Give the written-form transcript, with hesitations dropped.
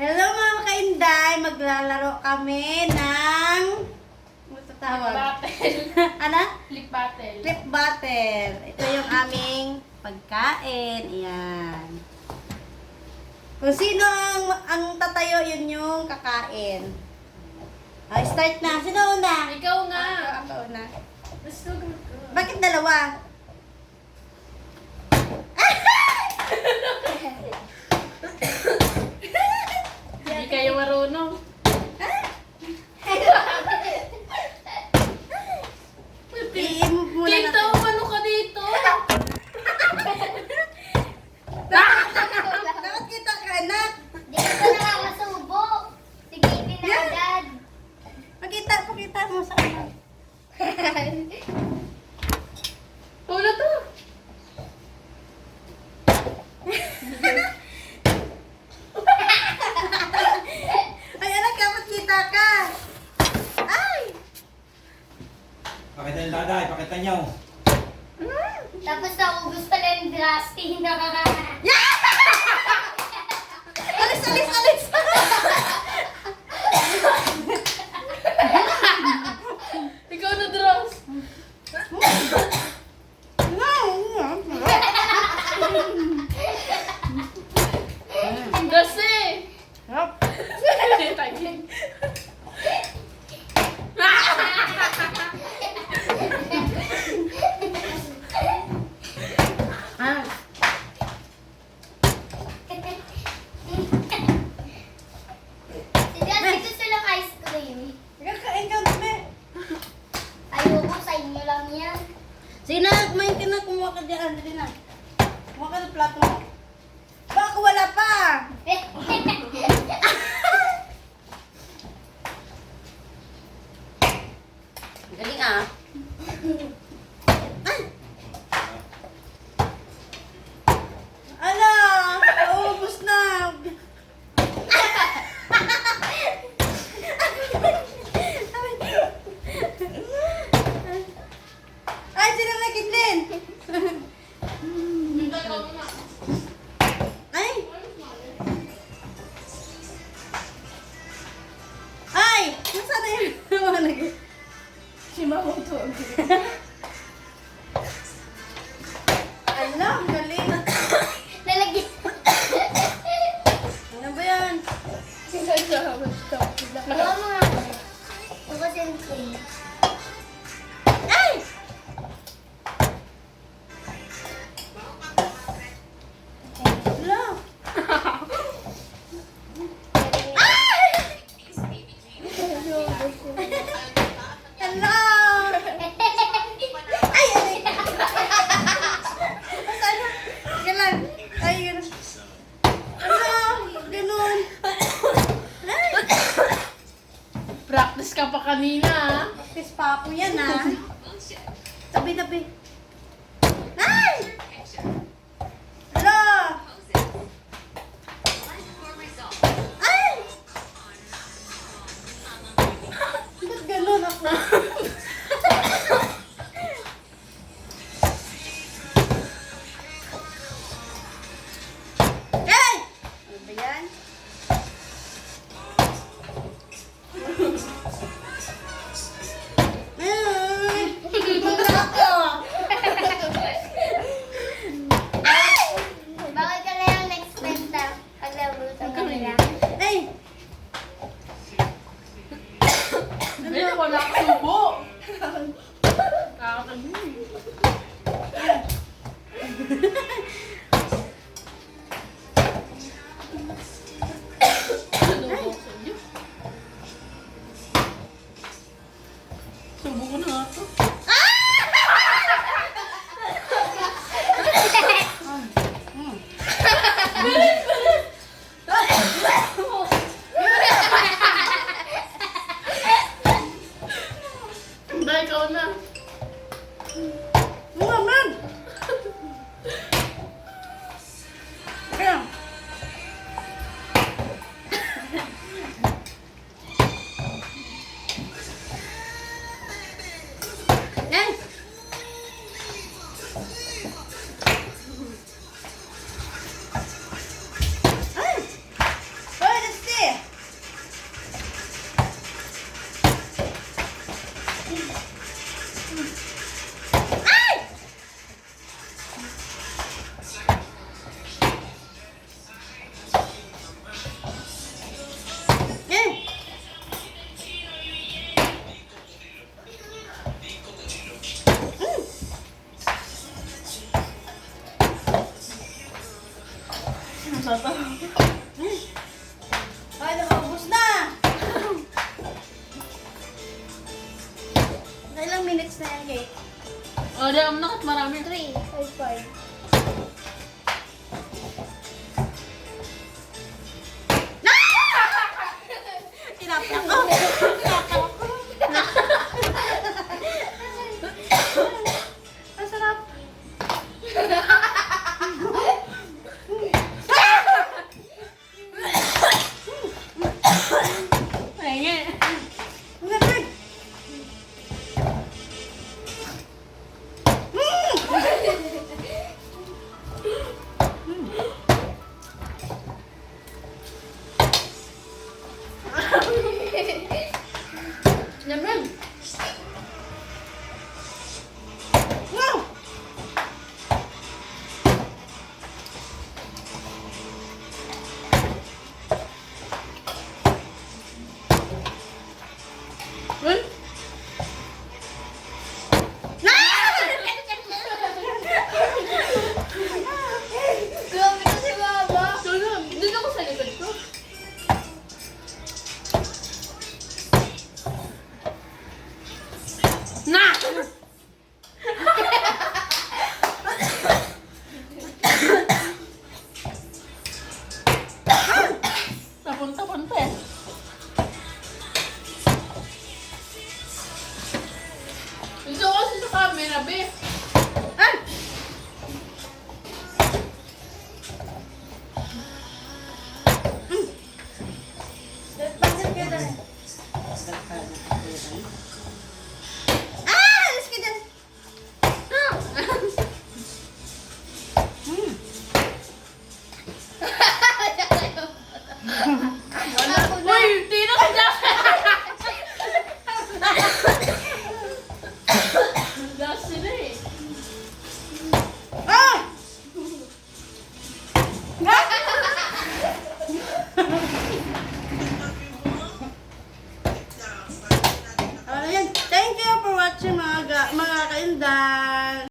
Hello mga kainday, maglalaro kami ng Battle. Ano? Flip battle. Flip battle. Ito yung aming pagkain. Ayan. Kung sino ang tatayo, yun yung kakain. Okay, start na. Sino una? Ikaw nga. Ako una. Let's go. Bakit dalawa? Hindi kayo marunong. I-move muna Tito, natin. ano ka dito? Dapat kita ka, anak. Di ko nakakasubo. Sige, pinagad. Pakita mo sa anak. Ulo to. Ay, anak, dapat kita ka. Ay! Pakita yung daday, pakita nyo. Tapos naubos pala yung drastic na Alis, alis, alis! Ikaw na, Dross. Dross eh. Tagin. Ah, Si Drastic gusto lang ice cream. kakain ka kami. Ayoko, sa inyo lang yan. Sige na, kumain ka na, kumuha ka dyan. Dali na. Kumuha ka ng plato mo. Baka wala pa. Galing ah. Ay! Ala! Naubos na. Ay, sino may kidlin? Ay! Ay! Nasaan na yun? Mga nag- Si Mamoto. Ala, ang galing. Lalagyan. Ano ba yan? Oo mga. Ako sensei. Ay! Ala! Ay! Ala! Ay! Ay! Saan na? Ganun. Ay, ganun. Ala! Ganun. Ay! Practice ka pa kanina, ah. Practice pa ako yan, ah. Tabi-tabi. Ay! Ala! Ay! Ba't ganun ako? Ay! Ano ba yan? Ay! Wala ako! Bakit ka na yung next benta? Paglaro sa kanila. Ay! Ayun, wala ka subo. Kakatagin. Subo ko na nga to. na yan, Kate. O, di ako nakat marami. 3 or 4. Tinapyak ko. Ang sarap. Pahingi. Ang gagawin. Naman. Wow! Uy, Grabe na si Mama. dito ko sa likod ko. Na! Tapon-tapon pa eh. Gusto ko kasi sa camera, be.